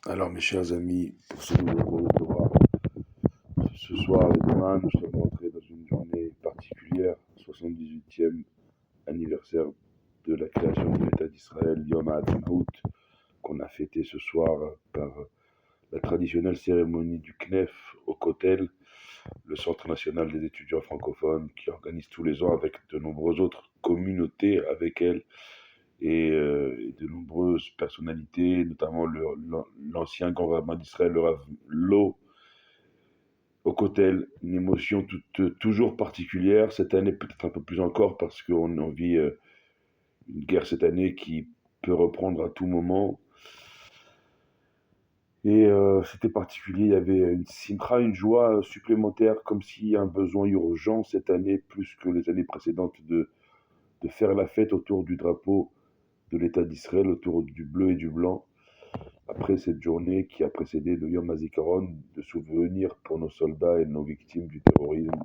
Alors, mes chers amis, pour ce nouveau cours de Torah, ce soir et demain, nous sommes entrés dans une journée particulière, 78e anniversaire de la création de l'État d'Israël, Yom HaAtzmaut, qu'on a fêté ce soir par la traditionnelle cérémonie du Knef au Kotel, le Centre national des étudiants francophones, qui organise tous les ans avec de nombreuses autres communautés avec elle et de nombreuses personnalités, notamment l'ancien grand rabbin d'Israël, le Rav Lo, au Kotel, une émotion toujours particulière. Cette année, peut-être un peu plus encore, parce qu'on vit une guerre cette année qui peut reprendre à tout moment. Et c'était particulier, il y avait une simcha, une joie supplémentaire, comme s'il y a un besoin urgent cette année, plus que les années précédentes, de faire la fête autour du drapeau de l'État d'Israël, autour du bleu et du blanc, après cette journée qui a précédé le Yom HaZikaron, de souvenir pour nos soldats et nos victimes du terrorisme.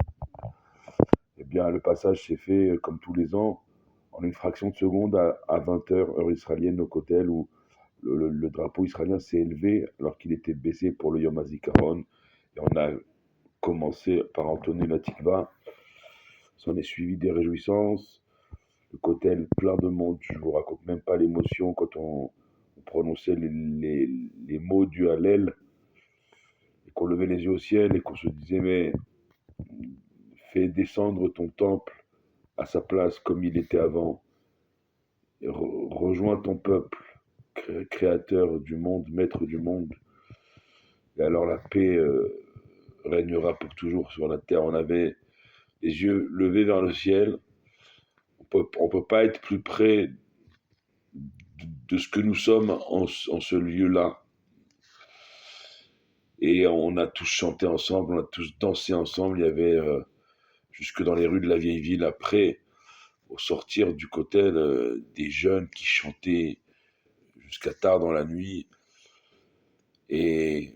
Eh bien, le passage s'est fait, comme tous les ans, en une fraction de seconde à 20 heures, heure israélienne, au Kotel, où le drapeau israélien s'est élevé alors qu'il était baissé pour le Yom HaZikaron. Et on a commencé par entonner la tikva. S'en est suivi des réjouissances. Le Kotel, plein de monde. Je ne vous raconte même pas l'émotion quand on prononçait les mots du Hallel et qu'on levait les yeux au ciel et qu'on se disait, mais fais descendre ton temple à sa place comme il était avant. Et rejoins ton peuple, créateur du monde, maître du monde. Et alors la paix régnera pour toujours sur la terre. On avait les yeux levés vers le ciel. On peut pas être plus près de ce que nous sommes en ce lieu-là. Et on a tous chanté ensemble, on a tous dansé ensemble. Il y avait jusque dans les rues de la vieille ville après, au sortir du Kotel, des jeunes qui chantaient jusqu'à tard dans la nuit. Et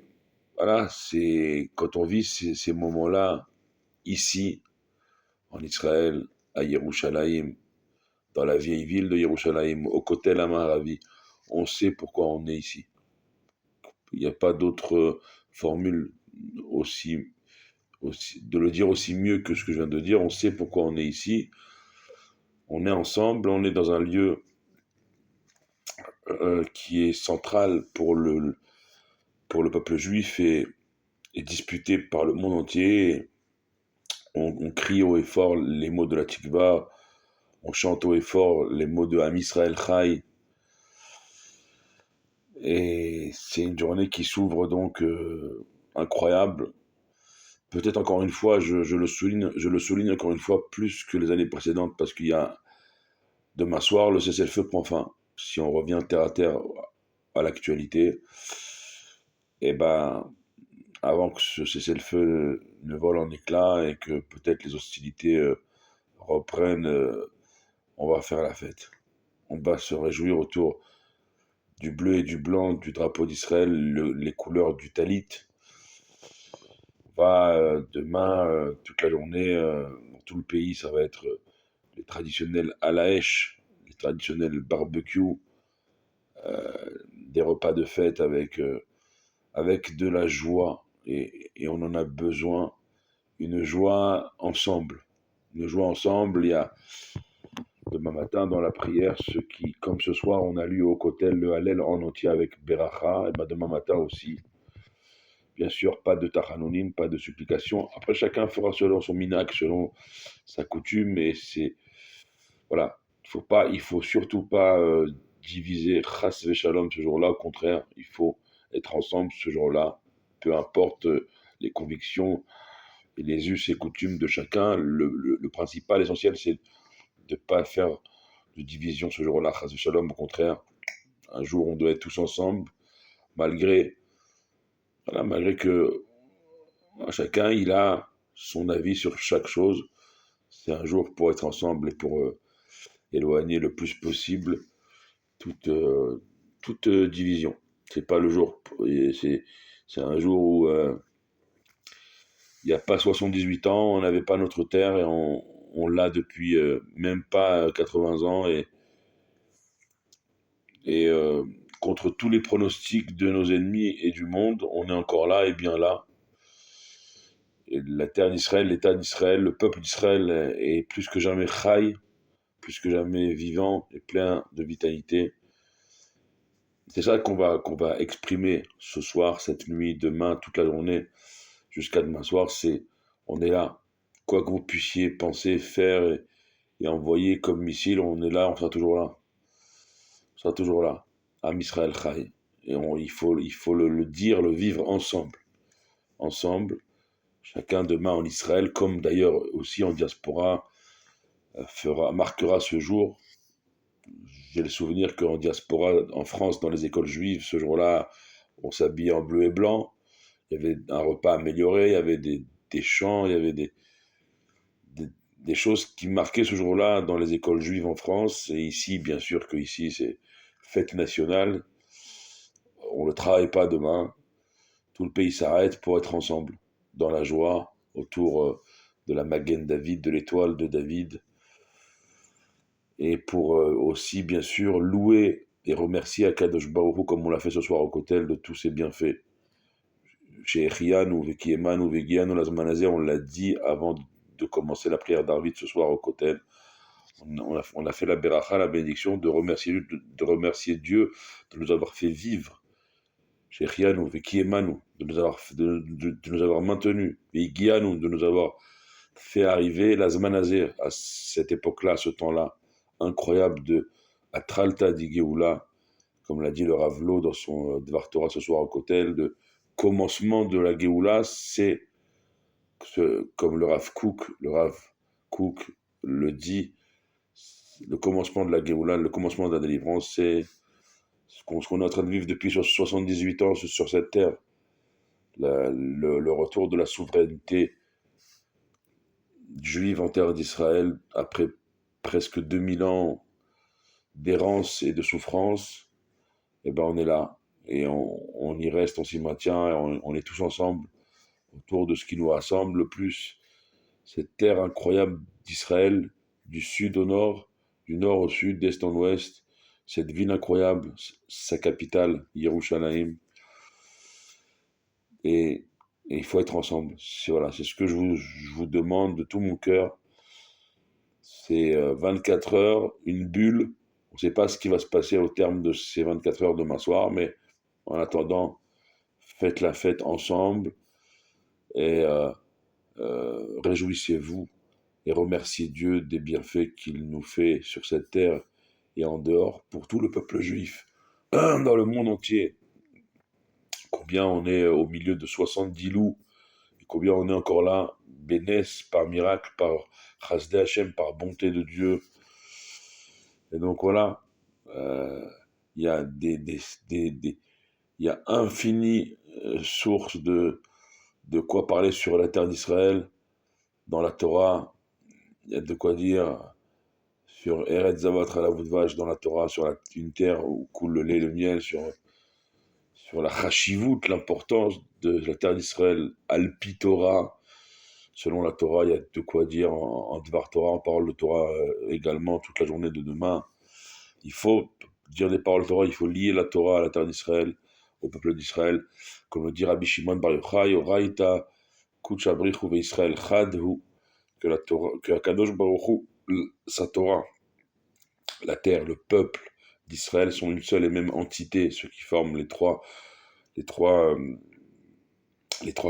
voilà, c'est quand on vit ces moments-là, ici, en Israël, à Yerushalayim, dans la vieille ville de Yerushalayim, au Kotel Amaravi, on sait pourquoi on est ici. Il n'y a pas d'autre formule de le dire aussi mieux que ce que je viens de dire. On sait pourquoi on est ici. On est ensemble, on est dans un lieu qui est central pour le peuple juif et disputé par le monde entier. On crie haut et fort les mots de la tikva, on chante haut et fort les mots de Am Israël Chai. Et c'est une journée qui s'ouvre donc incroyable. Peut-être encore une fois, je le souligne encore une fois plus que les années précédentes, parce qu'il y a demain soir, le cessez-le-feu prend fin. Si on revient terre à terre à l'actualité, et ben, avant que ce cessez-le-feu ne vole en éclats et que peut-être les hostilités reprennent, on va faire la fête. On va se réjouir autour du bleu et du blanc du drapeau d'Israël, les couleurs du talit. On va demain, toute la journée, dans tout le pays, ça va être les traditionnels à la hache, les traditionnels barbecues, des repas de fête avec de la joie. Et on en a besoin, une joie ensemble. Une joie ensemble, il y a demain matin dans la prière, ceux qui, comme ce soir, on a lu au Kotel le Hallel en entier avec Beracha, et ben demain matin aussi. Bien sûr, pas de tachanonim, pas de supplication. Après, chacun fera selon son minac, selon sa coutume, et c'est, voilà, il faut surtout pas diviser chas v'shalom ce jour-là. Au contraire, il faut être ensemble ce jour-là, peu importe les convictions et les us et coutumes de chacun. Le principal, l'essentiel, c'est de ne pas faire de division ce jour-là, chas v'shalom. Au contraire, un jour, on doit être tous ensemble, malgré, voilà, malgré que chacun, il a son avis sur chaque chose. C'est un jour pour être ensemble et pour éloigner le plus possible toute division. C'est pas le jour, c'est un jour où il n'y a pas 78 ans, on n'avait pas notre terre et on l'a depuis même pas 80 ans et contre tous les pronostics de nos ennemis et du monde, on est encore là et bien là. Et la terre d'Israël, l'État d'Israël, le peuple d'Israël est plus que jamais chai, plus que jamais vivant et plein de vitalité. C'est ça qu'on va exprimer ce soir, cette nuit, demain, toute la journée, jusqu'à demain soir. C'est on est là. Quoi que vous puissiez penser, faire et envoyer comme missile, on est là, on sera toujours là. On sera toujours là. Am Israël Chai. Et il faut le dire, le vivre ensemble. Ensemble, chacun demain en Israël, comme d'ailleurs aussi en diaspora, marquera ce jour. J'ai le souvenir qu'en diaspora, en France, dans les écoles juives, ce jour-là, on s'habillait en bleu et blanc. Il y avait un repas amélioré, il y avait des chants, il y avait des, des choses qui marquaient ce jour-là dans les écoles juives en France. Et ici, bien sûr que ici, c'est fête nationale. On ne travaille pas demain. Tout le pays s'arrête pour être ensemble, dans la joie, autour de la Magen David, de l'étoile de David. Et pour aussi, bien sûr, louer et remercier Akadosh Baruch Hu, comme on l'a fait ce soir au Kotel, de tous ses bienfaits. Chez Echianu, Vekiemanu, Vegianu, Lazmanazer, on l'a dit avant de commencer la prière d'Arvit ce soir au Kotel. On a fait la Beracha, la bénédiction, de remercier Dieu de nous avoir fait vivre. Chez Echianu, Vekiemanu, de nous avoir maintenus. Vegianu, de nous avoir fait arriver Lazmanazer à cette époque-là, à ce temps-là, incroyable de Atralta di Geoula, comme l'a dit le Rav Lo dans son Dvar Torah ce soir au Kotel, de commencement de la Géoula, c'est comme le Rav Kook le dit, le commencement de la Géoula, le commencement de la délivrance, c'est ce qu'on est en train de vivre depuis 78 ans sur cette terre. Le retour de la souveraineté juive en terre d'Israël après presque 2000 ans d'errance et de souffrance. Et ben on est là et on y reste, on s'y maintient, et on est tous ensemble autour de ce qui nous rassemble le plus, cette terre incroyable d'Israël, du sud au nord, du nord au sud, d'est en ouest, cette ville incroyable, sa capitale, Yerushalayim. Et il faut être ensemble. Voilà, c'est ce que je vous demande de tout mon cœur. C'est 24 heures, une bulle. On ne sait pas ce qui va se passer au terme de ces 24 heures demain soir, mais en attendant, faites la fête ensemble et réjouissez-vous et remerciez Dieu des bienfaits qu'il nous fait sur cette terre et en dehors pour tout le peuple juif dans le monde entier. Combien on est au milieu de 70 loups, et combien on est encore là, bénesse par miracle, par Chasdei Hashem, par bonté de Dieu. Et donc voilà, il y a il y a infini sources de quoi parler sur la terre d'Israël. Dans la Torah, il y a de quoi dire sur Eretz Zavat Halavudvash dans la Torah, sur une terre où coule le lait et le miel, sur la Chashivut, l'importance de la terre d'Israël, Alpi Torah. Selon la Torah, il y a de quoi dire en Dvar Torah, en parole de Torah également, toute la journée de demain. Il faut dire des paroles de Torah, il faut lier la Torah à la terre d'Israël, au peuple d'Israël. Comme le dit Rabbi Shimon Bar Yochai, Oraita Kuchabrichu veIsraël Chadhu, que Akadosh Baruch Hu, sa Torah, la terre, le peuple d'Israël sont une seule et même entité, ceux qui forment les trois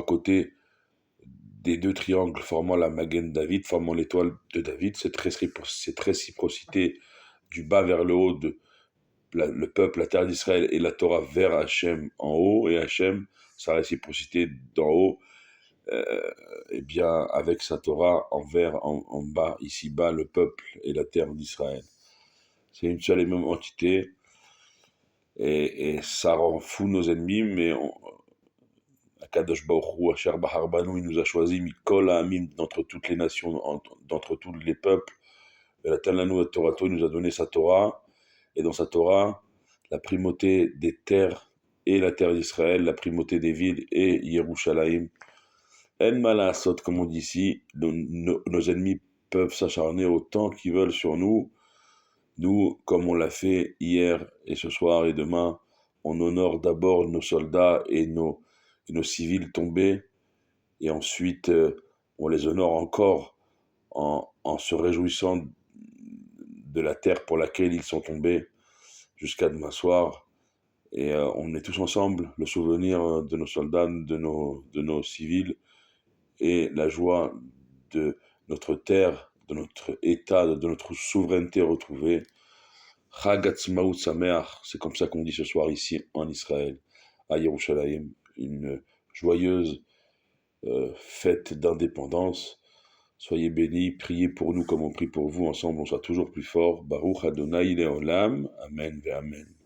côtés des deux triangles formant la Magen David, formant l'étoile de David, cette réciprocité du bas vers le haut de le peuple, la terre d'Israël et la Torah vers Hachem en haut, et Hachem, sa réciprocité d'en haut, et bien avec sa Torah en bas, ici-bas, le peuple et la terre d'Israël. C'est une seule et même entité, et ça rend fou nos ennemis, mais Akadosh Baruch Hu, Asher Bahar Banu, il nous a choisi Mikol Ha'amim, d'entre toutes les nations, d'entre tous les peuples. Et la Talanu Torato, il nous a donné sa Torah, et dans sa Torah, la primauté des terres et la terre d'Israël, la primauté des villes et Yerushalayim. En malasot, comme on dit ici, nos ennemis peuvent s'acharner autant qu'ils veulent sur nous. Nous, comme on l'a fait hier et ce soir et demain, on honore d'abord nos soldats et nos civils tombés, et ensuite on les honore encore en se réjouissant de la terre pour laquelle ils sont tombés jusqu'à demain soir. Et on est tous ensemble, le souvenir de nos soldats, de nos civils, et la joie de notre terre, de notre État, de notre souveraineté retrouvée. Chag Atzmaut Sameach, c'est comme ça qu'on dit ce soir ici en Israël, à Yerushalayim, une joyeuse fête d'indépendance. Soyez bénis, priez pour nous comme on prie pour vous, ensemble on soit toujours plus fort. Baruch Adonai Leolam, Amen ve Amen.